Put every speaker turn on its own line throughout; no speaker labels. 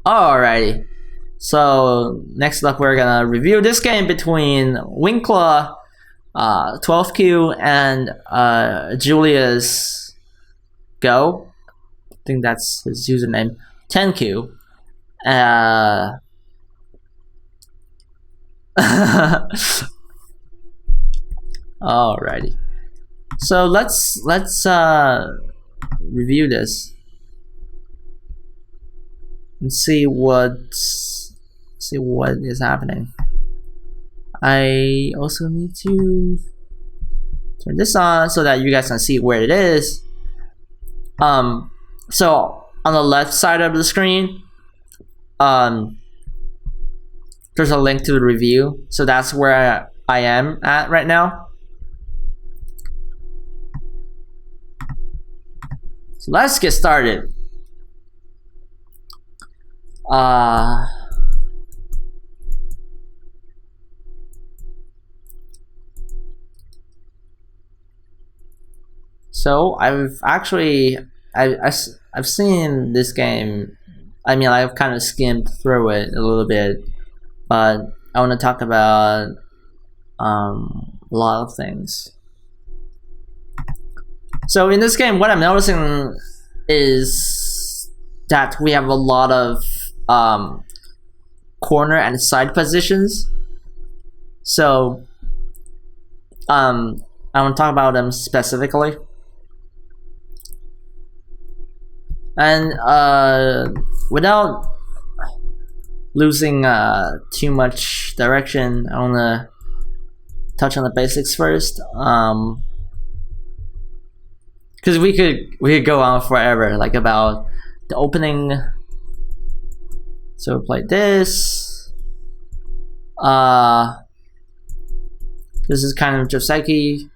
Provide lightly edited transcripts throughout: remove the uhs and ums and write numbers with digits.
Alrighty. So next up, we're gonna review this game between Winkla, 12Q, and JuliusGo. I think that's his username. 10Q. Alrighty. So let's review this and see what is happening. I also need to turn this on so that you guys can see where it is. So on the left side of the screen, there's a link to the review. So that's where I am at right now. So let's get started. So I've seen this game. I mean, I've kind of skimmed through it a little bit, but I want to talk about a lot of things. So in this game, what I'm noticing is that we have a lot of corner and side positions. So I want to talk about them specifically. And without losing too much direction, I want to touch on the basics first. Because we could go on forever, like about the opening. So we play this. This is kind of Joseki.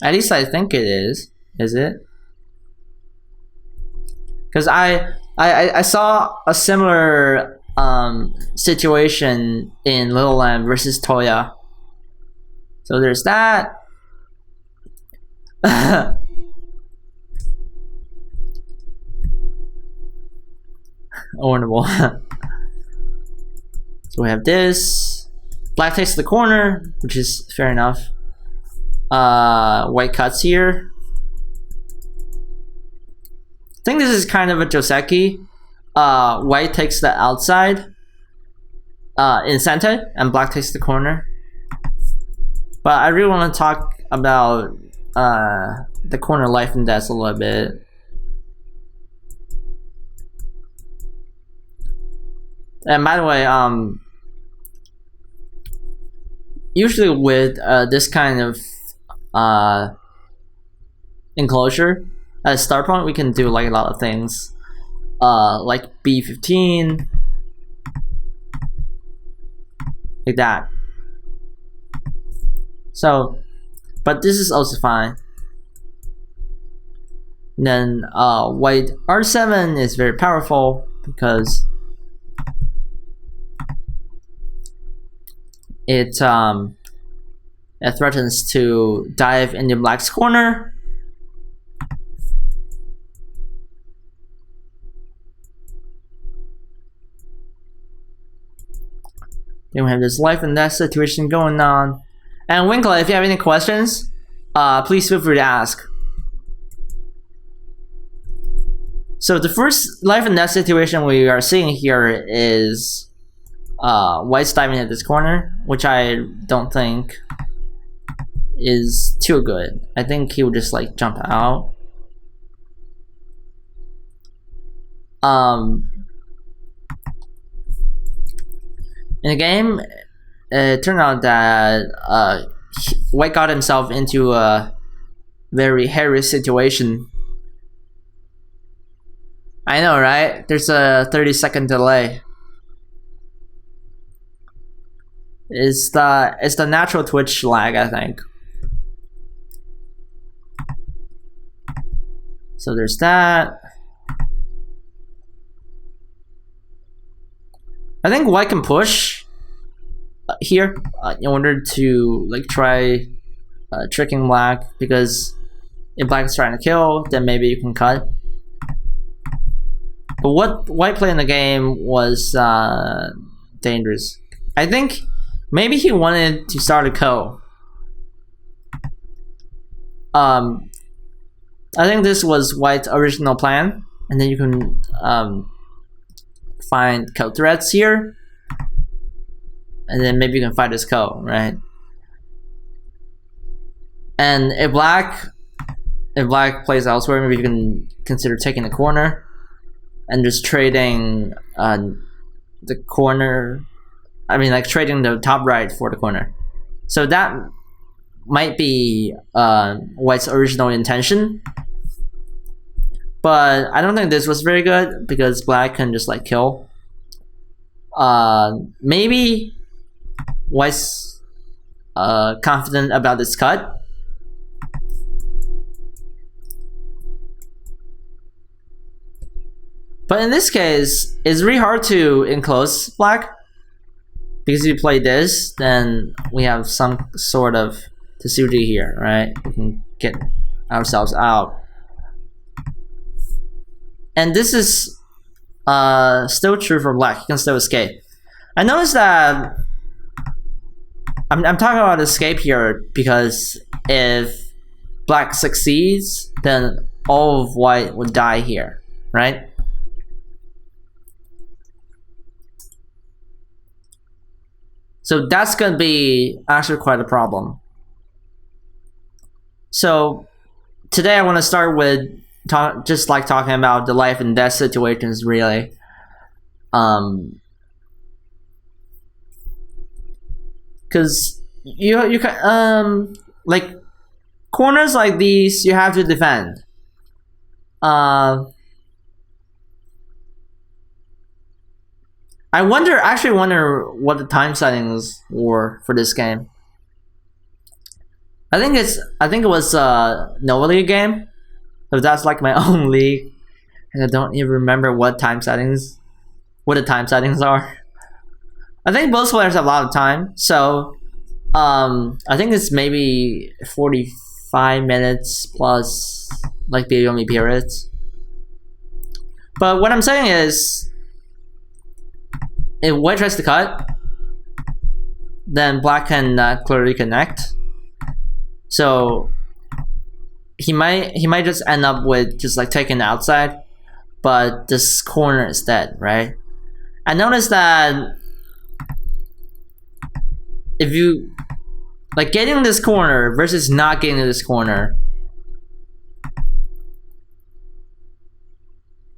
At least I think it is. Is it? Because I saw a similar situation in Little Lamb versus Toya. So there's that. Ownable. So we have this. Black takes the corner, which is fair enough. White cuts here. I think this is kind of a Joseki. White takes the outside in center, and black takes the corner. But I really want to talk about the corner life and death a little bit. And by the way, usually with this kind of enclosure at a start point, we can do like a lot of things, like B15, like that. So, but this is also fine. And then white R7 is very powerful because it threatens to dive into black's corner. Then we have this life and death situation going on. And Winkla, if you have any questions, please feel free to ask. So the first life and death situation we are seeing here is white's diving at this corner, which I don't think is too good. I think he would just like jump out. In the game, it turned out that white got himself into a very hairy situation. I know, right? There's a 30-second delay. It's the natural Twitch lag, I think. So there's that. I think white can push here in order to like try tricking black, because if black is trying to kill, then maybe you can cut. But what white played in the game was dangerous. I think maybe he wanted to start a ko. I think this was white's original plan, and then you can find ko threats here, and then maybe you can fight this ko, right? And if black plays elsewhere, maybe you can consider taking the corner and just trading the corner. I mean, like trading the top right for the corner. So that might be white's original intention, but I don't think this was very good because black can just like kill. Maybe white's confident about this cut. But in this case, it's really hard to enclose black, because if you play this, then we have some sort of Tsuji here, right? We can get ourselves out. And this is still true for black. You can still escape. I noticed that I'm talking about escape here because if black succeeds, then all of white would die here, right? So that's going to be actually quite a problem. So today I want to start with just like talking about the life and death situations, really. Because you can like corners like these, you have to defend. I actually wonder what the time settings were for this game. I think it was a Nova League game, so that's like my own league, and I don't even remember what the time settings are. I think both players have a lot of time, so I think it's maybe 45 minutes plus like the only periods. But what I'm saying is, if white tries to cut, then black can clearly connect. So he might just end up with just like taking the outside, but this corner is dead, right? I noticed that if you like getting this corner versus not getting this corner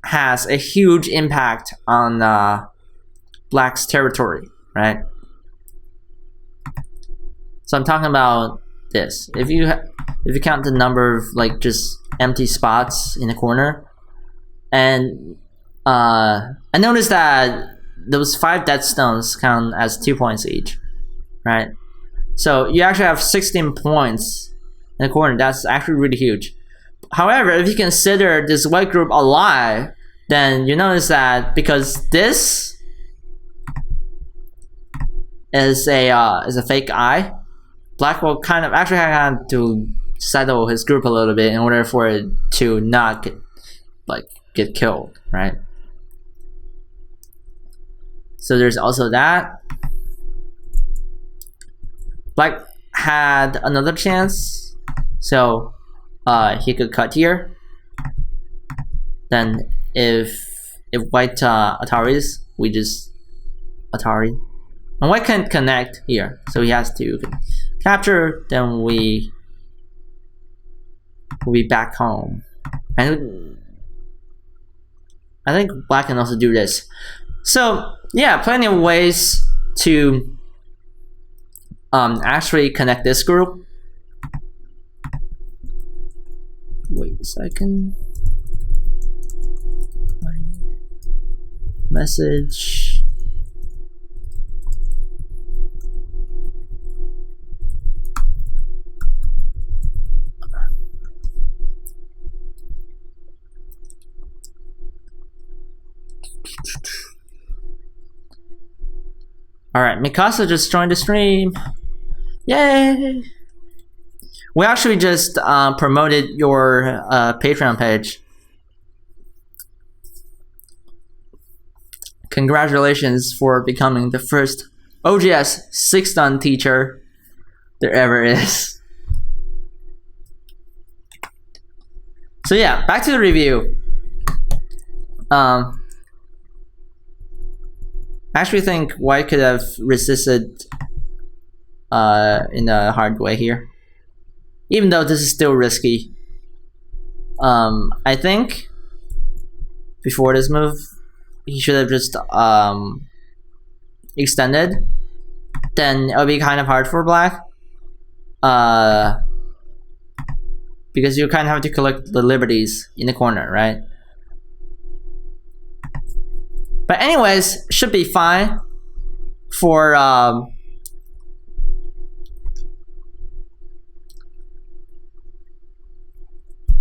has a huge impact on black's territory, right? So I'm talking about this. If you count the number of like just empty spots in the corner, and I noticed that those 5 dead stones count as 2 points each, right? So you actually have 16 points in the corner. That's actually really huge. However, if you consider this white group alive, then you notice that because this is a fake eye, black will kind of actually have to settle his group a little bit in order for it to not get killed, right? So there's also that. Black had another chance, so he could cut here. Then if white Ataris, we just Atari. And white can't connect here, so he has to capture, then we'll be back home. And I think black can also do this. So yeah, plenty of ways to actually connect this group. Wait a second. Message. Alright, Mikasa just joined the stream. Yay! We actually just promoted your Patreon page. Congratulations for becoming the first OGS 6-dan teacher there ever is. So yeah, back to the review. I actually think White could have resisted in a hard way here. Even though this is still risky. I think before this move, he should have just extended. Then it would be kind of hard for Black. Because you kind of have to collect the liberties in the corner, right? But anyways, should be fine for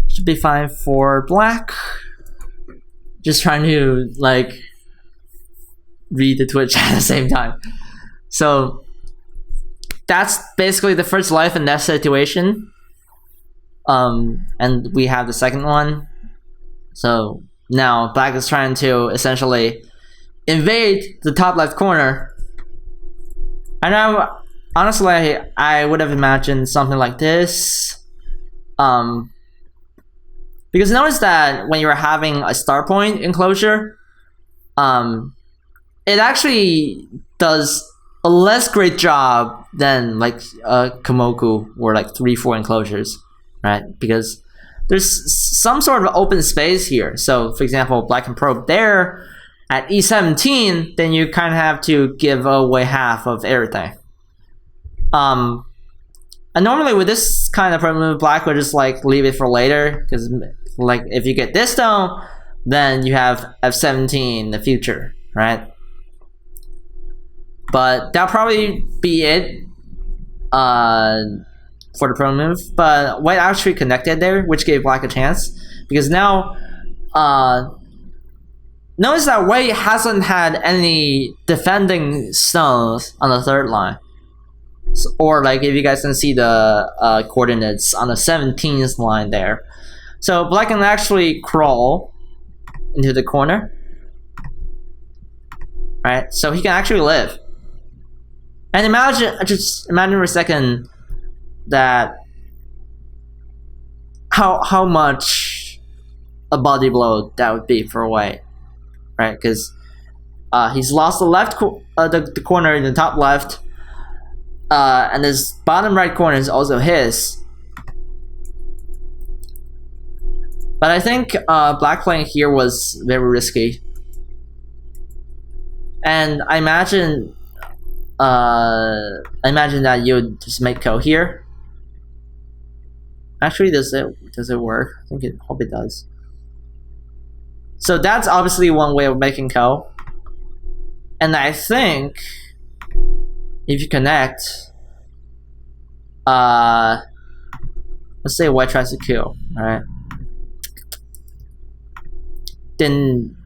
should be fine for Black. Just trying to like read the Twitch at the same time. So that's basically the first life and death situation. And we have the second one. So now Black is trying to essentially invade the top left corner. I know, honestly, I would have imagined something like this. Because notice that when you're having a star point enclosure, it actually does a less great job than like Komoku or like 3-4 enclosures, right? Because there's some sort of open space here. So for example, Black can probe there at E17, then you kind of have to give away half of everything. And normally with this kind of probe move, Black would just like leave it for later, because like if you get this stone, then you have F17 in the future, right? But that'll probably be it for the pro move. But White actually connected there, which gave Black a chance, because now notice that White hasn't had any defending stones on the third line. So, or like if you guys can see the coordinates on the 17th line there. So Black can actually crawl into the corner. Right? So he can actually live. And just imagine for a second that how much a body blow that would be for White. Right? Because he's lost the left the corner in the top left. And this bottom right corner is also his. But I think Black playing here was very risky. And I imagine that you would just make Ko here. Actually, does it work? I hope it does. So that's obviously one way of making Ko. And I think if you connect, let's say White tries to kill, alright? Then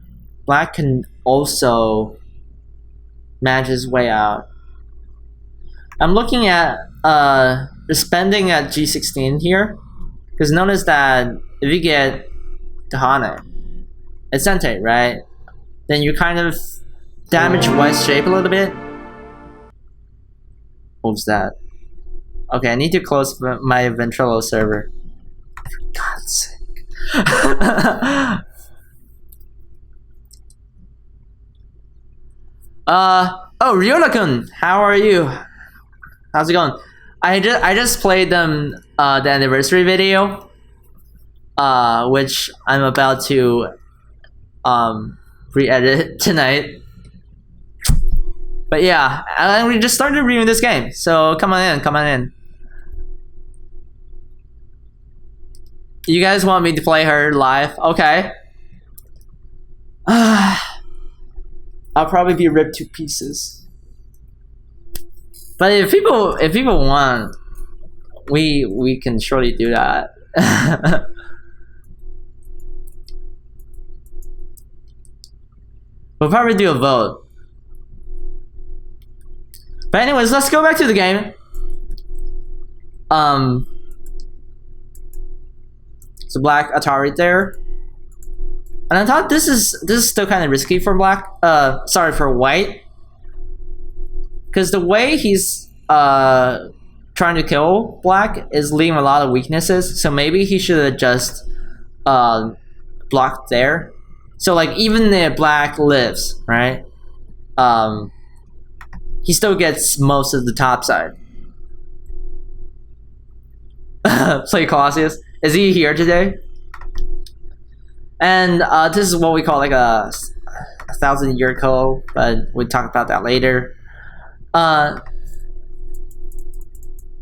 Black can also manage his way out. I'm looking at spending at G16 here, because notice that if you get the Hane, it's Sente, right? Then you kind of damage White's shape a little bit. What's that? Okay, I need to close my Ventrilo server. For God's sake. Oh, Ryota-kun, how are you? How's it going? I just played them the anniversary video, which I'm about to re-edit tonight. But yeah, we just started reviewing this game, so come on in. You guys want me to play her live? Okay. I'll probably be ripped to pieces. But if people want, we can surely do that. We'll probably do a vote. But anyways, let's go back to the game. So black Atari there. And I thought this is still kind of risky for black. Sorry, for white. Because the way he's trying to kill black is leaving a lot of weaknesses. So maybe he should have just blocked there. So like even if black lives, right? He still gets most of the top side. Play Colossus. Is he here today? And this is what we call like a 1,000-year code, but we'll talk about that later.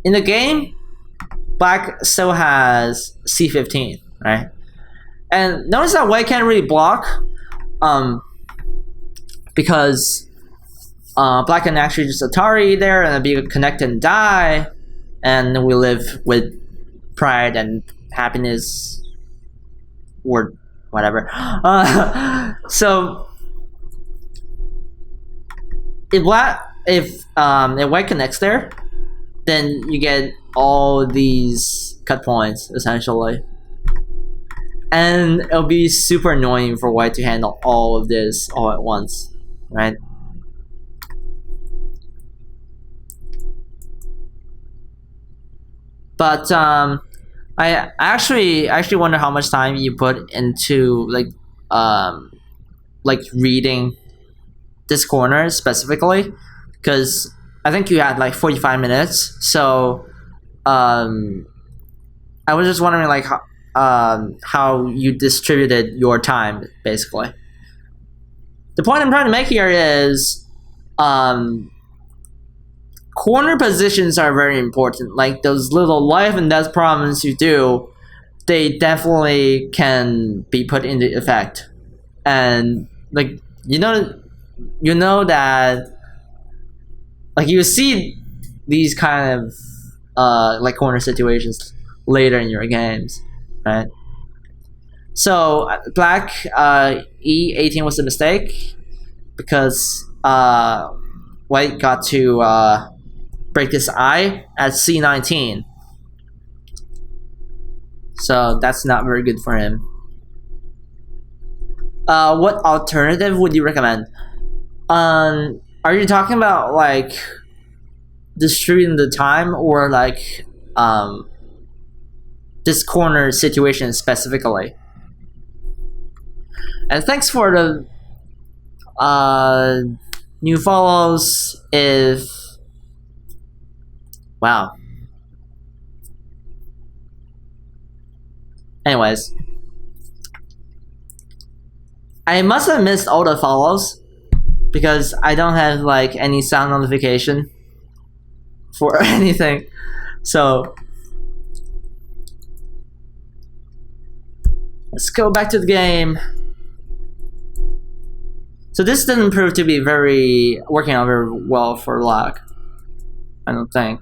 In the game, black still has C15, right? And notice that white can't really block, because black can actually just Atari there and be connect and die, and we live with pride and happiness, or whatever. So if white connects there, then you get all these cut points essentially, and it'll be super annoying for white to handle all of this all at once, right? But I actually wonder how much time you put into like reading this corner specifically, because I think you had like 45 minutes. So I was just wondering like how you distributed your time basically. The point I'm trying to make here is corner positions are very important. Like those little life and death problems you do, they definitely can be put into effect. And like you know that like you see these kind of like corner situations later in your games, right? So black E18 was a mistake because white got to break this I at C19. So that's not very good for him. What alternative would you recommend? Are you talking about like distributing the time, or like this corner situation specifically? And thanks for the new follows. Wow. Anyways, I must have missed all the follows because I don't have like any sound notification for anything. So let's go back to the game. So this didn't prove to be working out very well for black, I don't think.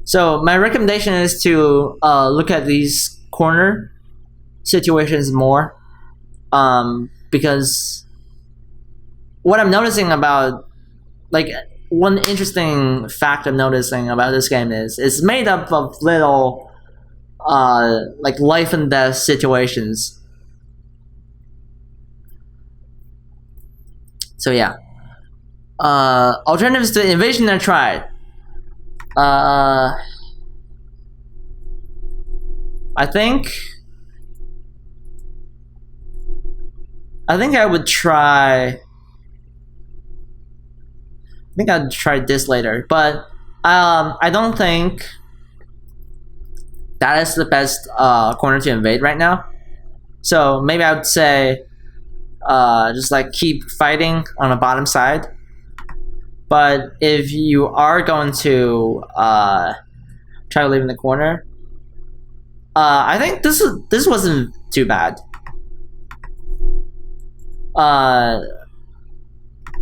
So my recommendation is to look at these corner situations more, because what I'm noticing about, like, one interesting fact I'm noticing about this game is it's made up of little like life and death situations. So yeah, alternatives to invasion I tried. I think I would try. I think I'd try this later, but I don't think that is the best corner to invade right now. So maybe I would say just like keep fighting on the bottom side. But if you are going to try to live in the corner, I think this wasn't too bad.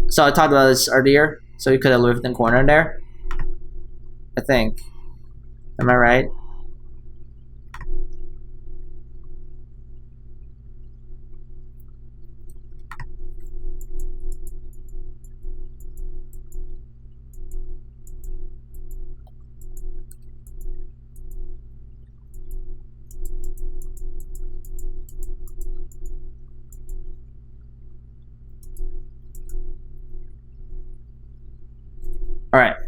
So I talked about this earlier. So you could have lived in the corner there, I think. Am I right?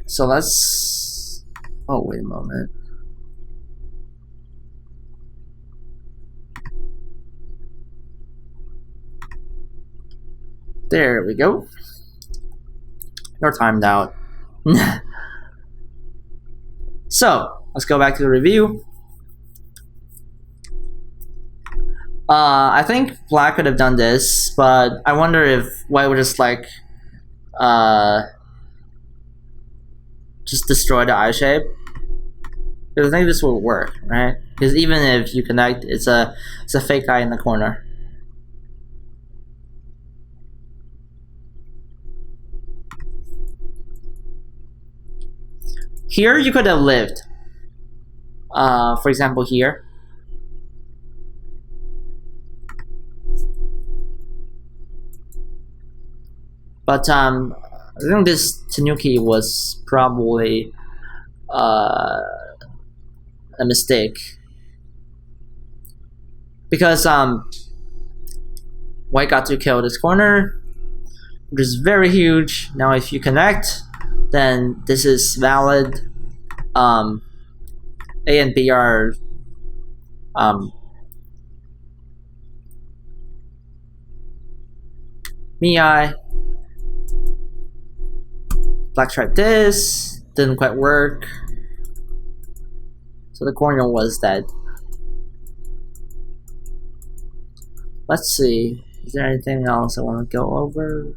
So let's. Oh, wait a moment. There we go. You're timed out. So let's go back to the review. I think black could have done this, but I wonder if white would just like just destroy the eye shape. Because I think this will work, right? Because even if you connect, it's a fake eye in the corner. Here you could have lived. For example, here. But I think this Tanuki was probably a mistake, because white got to kill this corner, which is very huge. Now if you connect, then this is valid. A and B are Miai. Black tried this, didn't quite work. So the corner was dead. Let's see. Is there anything else I want to go over?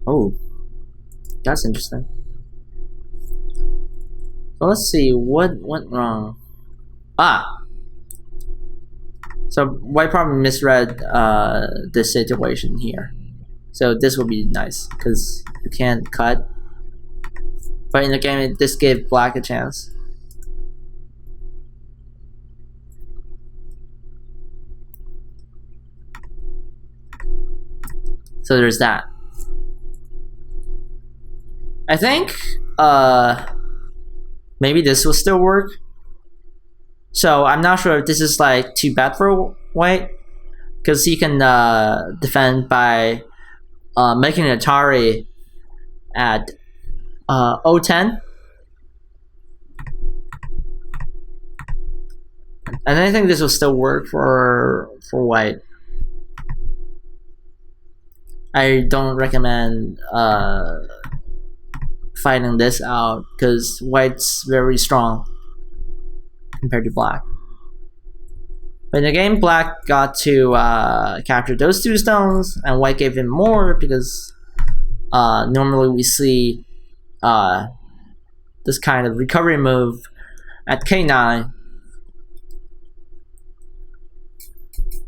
Oh, that's interesting. So let's see what went wrong. So white probably misread this situation here. So this will be nice because you can't cut. But in the game, this gave black a chance. So there's that. I think maybe this will still work. So I'm not sure if this is like too bad for white, because he can defend by making an Atari at 010. And I think this will still work for white. I don't recommend fighting this out because white's very strong compared to black. But in the game, black got to capture those two stones, and white gave him more because normally we see this kind of recovery move at K9.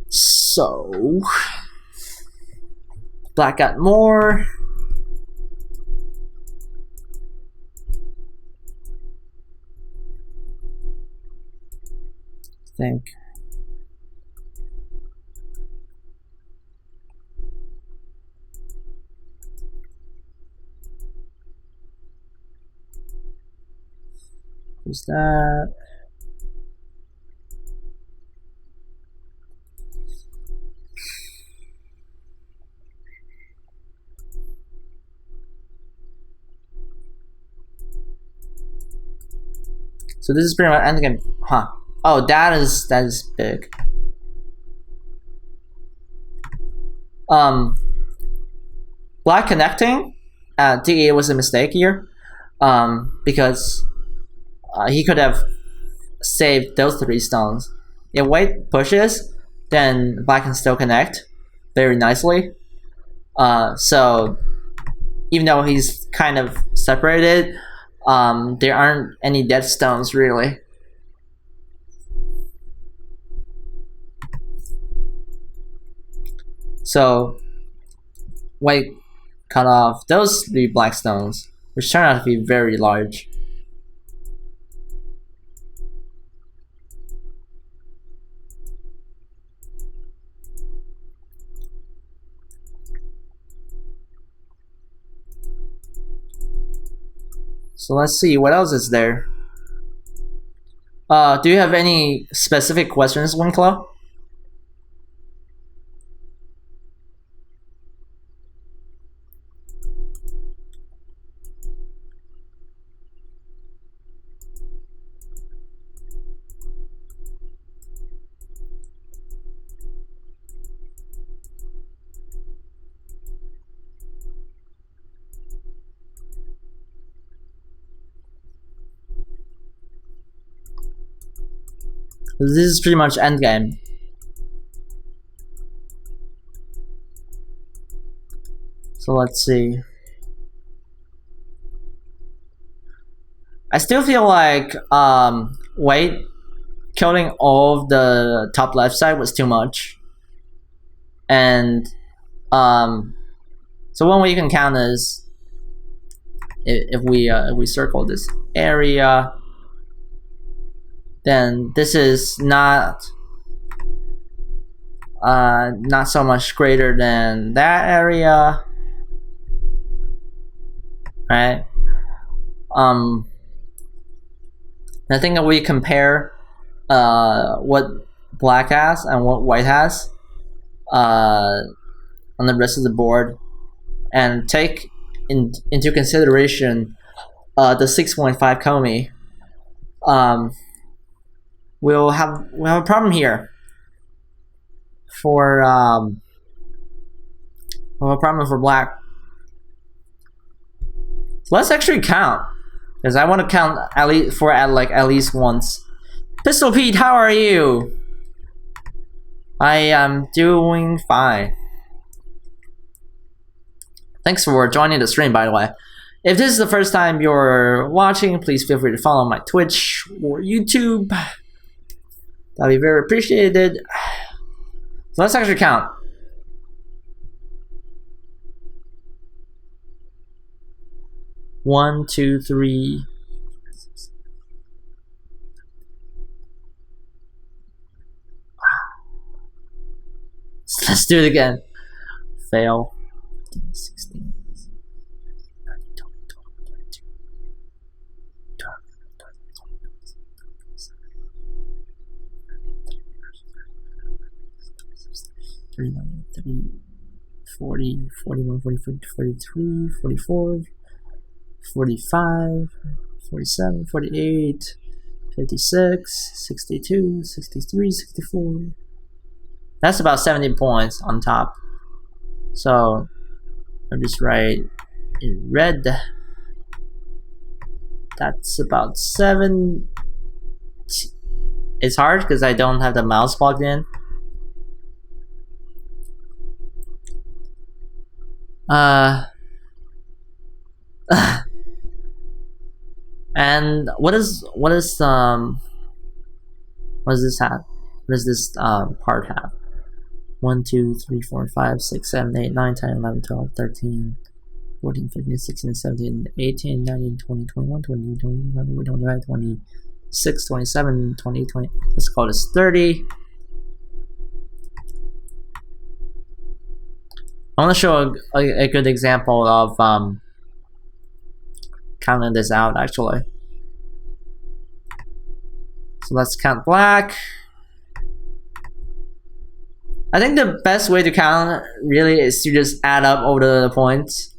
So black got more. I think. Who's that? So this is pretty much endgame. Huh. Oh, that is big. Black connecting at DA was a mistake here. Because he could have saved those 3 stones. If white pushes, then black can still connect very nicely. So even though he's kind of separated, there aren't any dead stones really. So white cut off those 3 black stones, which turned out to be very large. So let's see what else is there. Do you have any specific questions, Winkla? This is pretty much endgame. So let's see. I still feel like white killing all of the top left side was too much. And so one way you can count is if we circle this area, then this is not so much greater than that area, right? I think if we compare what black has and what white has on the rest of the board, and take into consideration the 6.5 Komi, we'll have a problem here for we'll have a problem for black. So let's actually count, because I want to count at least once. Pistol Pete, how are you? I am doing fine. Thanks for joining the stream, by the way. If this is the first time you're watching, please feel free to follow my Twitch or YouTube. That'd be very appreciated. So let's actually count. One, two, three. Let's do it again. Fail. 16. 40, 41, 42, 43, 44, 45, 47, 48, 56, 62, 63, 64. That's about 70 points on top. So I'll just write in red. That's about 7. It's hard because I don't have the mouse plugged in. And what does this have? What does this part have? 1, 2, 3, 4, 5, 6, 7, 8, 9, 10, 11, 12, 13, 14, 15, 16, 17, 18, 19, 20, 21, 22, 23, 24, 26, 27, 20, 20. Let's call this 30. I want to show a good example of counting this out, actually. So let's count black. I think the best way to count really is to just add up all the points.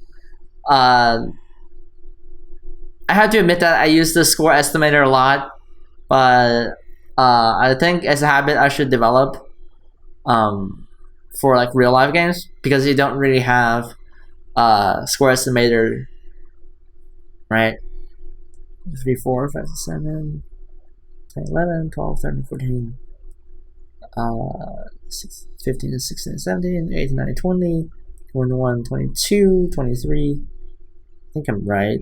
I have to admit that I use the score estimator a lot, but I think as a habit I should develop for like real life games, because you don't really have score estimator, right? 3, 4, 5, 6, 7, 10, 11, 12, 13, 14, 15, 16, 17, 18, 19, 20, 21, 22, 23. I think I'm right.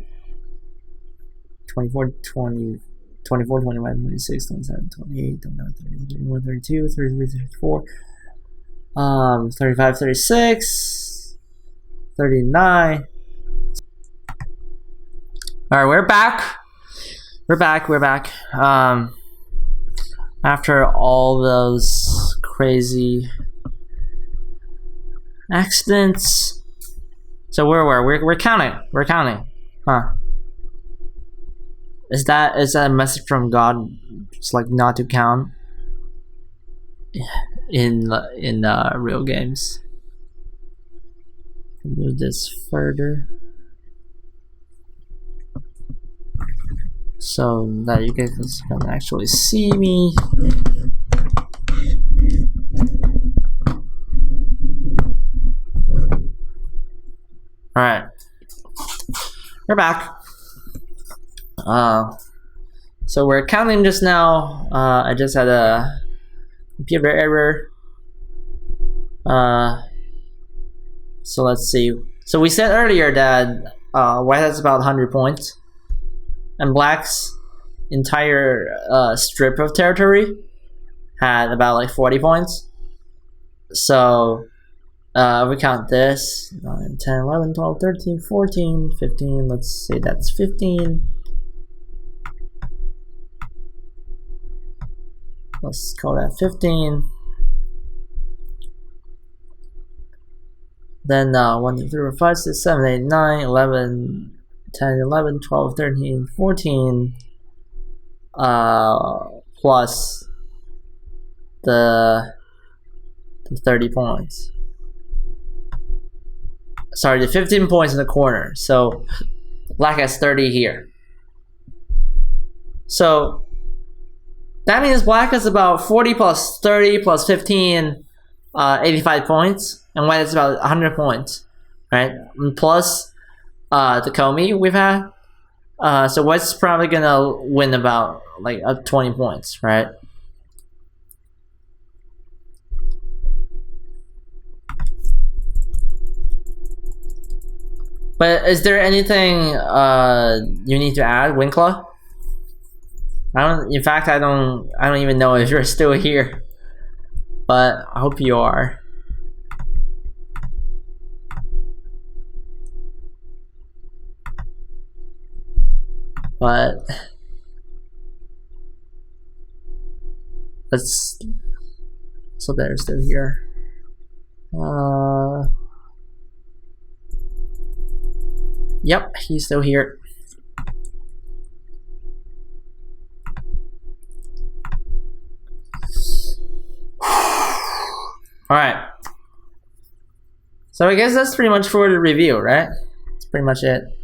24, 20, 24, 25, 26, 27, 28, 29, 30, 31, 32, 33, 34. 35, 36, 39. Alright, we're back. We're back. After all those crazy accidents. So we're counting. Huh. Is that a message from God? It's like not to count in real games. Move this further so that you guys can actually see me. All right, we're back. So we're counting just now. I just had a computer error. So let's see. So we said earlier that white has about 100 points, and black's entire strip of territory had about like 40 points. So if we count this 9, 10, 11, 12, 13, 14, 15. Let's say that's 15. Let's call that 15. Then 1, 2, 3, 4, 5, 6, 7, 8, 9, 11, 10, 11, 12, 13, 14, plus the 30 points. Sorry, the 15 points in the corner. So black has 30 here. So that means black has about 40 plus 30 plus 15, 85 points. And white is about 100 points, right? And plus the Comey we've had. So white's probably gonna win about like 20 points, right? But is there anything you need to add, Winkla? In fact, I don't even know if you're still here. But I hope you are. But so they're still here. Yep, he's still here. Alright. So I guess that's pretty much for the review, right? That's pretty much it.